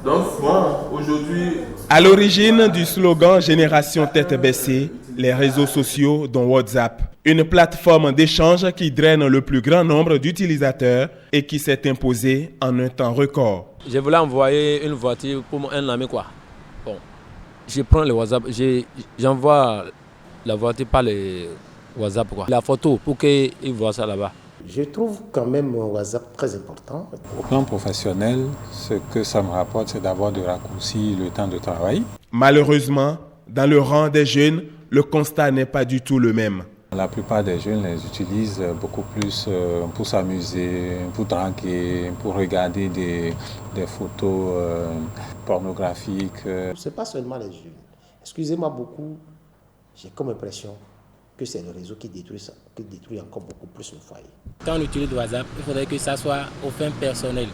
Donc moi, aujourd'hui... À l'origine du slogan Génération tête baissée, les réseaux sociaux dont WhatsApp, une plateforme d'échange qui draine le plus grand nombre d'utilisateurs et qui s'est imposée en un temps record. Je voulais envoyer une voiture pour un ami quoi. Bon, je prends le WhatsApp, j'envoie la voiture par le WhatsApp quoi. La photo pour qu'il voit ça là-bas. Je trouve quand même WhatsApp très important. Au plan professionnel, ce que ça me rapporte, c'est d'avoir de raccourcir le temps de travail. Malheureusement, dans le rang des jeunes, le constat n'est pas du tout le même. La plupart des jeunes les utilisent beaucoup plus pour s'amuser, pour draguer, pour regarder des photos pornographiques. Ce n'est pas seulement les jeunes. Excusez-moi beaucoup, j'ai comme impression que c'est le réseau qui détruit ça, qui détruit encore beaucoup plus le foyer. Quand on utilise WhatsApp, il faudrait que ça soit aux fins personnelles.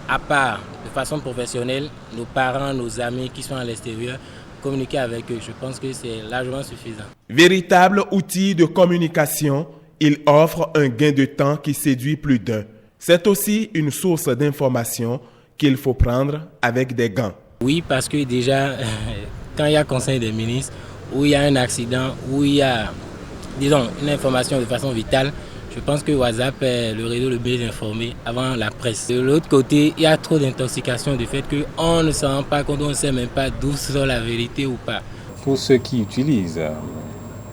À part, de façon professionnelle, nos parents, nos amis qui sont à l'extérieur, communiquer avec eux. Je pense que c'est largement suffisant. Véritable outil de communication, il offre un gain de temps qui séduit plus d'un. C'est aussi une source d'information qu'il faut prendre avec des gants. Oui, parce que déjà, quand il y a conseil des ministres, où il y a un accident, où il y a, disons, une information de façon vitale, je pense que WhatsApp est le réseau le mieux informé avant la presse. De l'autre côté, il y a trop d'intoxication du fait qu'on ne se rend pas compte, on ne sait même pas d'où sort la vérité ou pas. Pour ceux qui utilisent,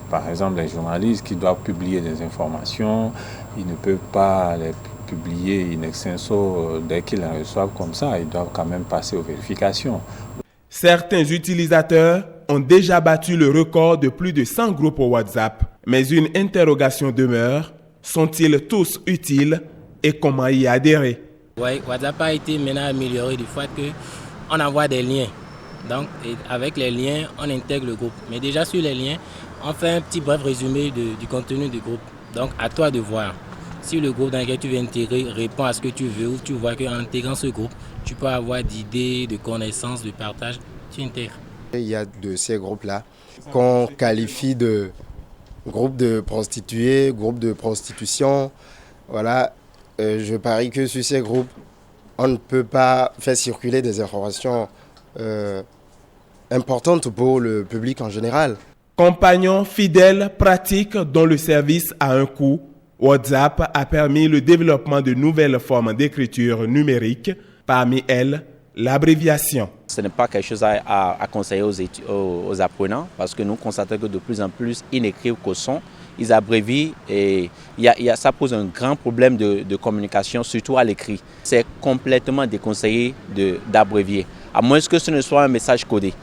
par exemple les journalistes qui doivent publier des informations, ils ne peuvent pas les publier in extenso dès qu'ils les reçoivent comme ça, ils doivent quand même passer aux vérifications. Certains utilisateurs ont déjà battu le record de plus de 100 groupes au WhatsApp, mais une interrogation demeure. Sont-ils tous utiles et comment y adhérer? Oui, WhatsApp a été maintenant amélioré du fait qu'on envoie des liens. Donc, avec les liens, on intègre le groupe. Mais déjà sur les liens, on fait un petit bref résumé du contenu du groupe. Donc, à toi de voir. Si le groupe dans lequel tu veux intégrer répond à ce que tu veux ou tu vois qu'en intégrant ce groupe, tu peux avoir d'idées, de connaissances, de partage, tu intègres. Il y a de ces groupes-là qu'on qualifie de groupe de prostituées, groupe de prostitution. Voilà, je parie que sur ces groupes, on ne peut pas faire circuler des informations importantes pour le public en général. Compagnon fidèle, pratique, dont le service a un coût, WhatsApp a permis le développement de nouvelles formes d'écriture numérique, parmi elles l'abréviation. Ce n'est pas quelque chose à conseiller aux apprenants parce que nous constatons que de plus en plus, ils n'écrivent qu'au son, ils abrévient et ça pose un grand problème de communication, surtout à l'écrit. C'est complètement déconseillé d'abrévier, à moins que ce ne soit un message codé.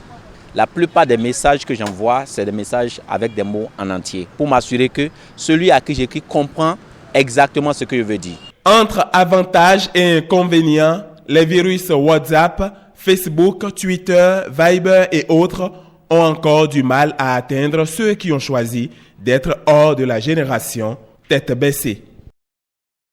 La plupart des messages que j'envoie, c'est des messages avec des mots en entier pour m'assurer que celui à qui j'écris comprend exactement ce que je veux dire. Entre avantages et inconvénients, les virus WhatsApp, Facebook, Twitter, Viber et autres ont encore du mal à atteindre ceux qui ont choisi d'être hors de la génération tête baissée.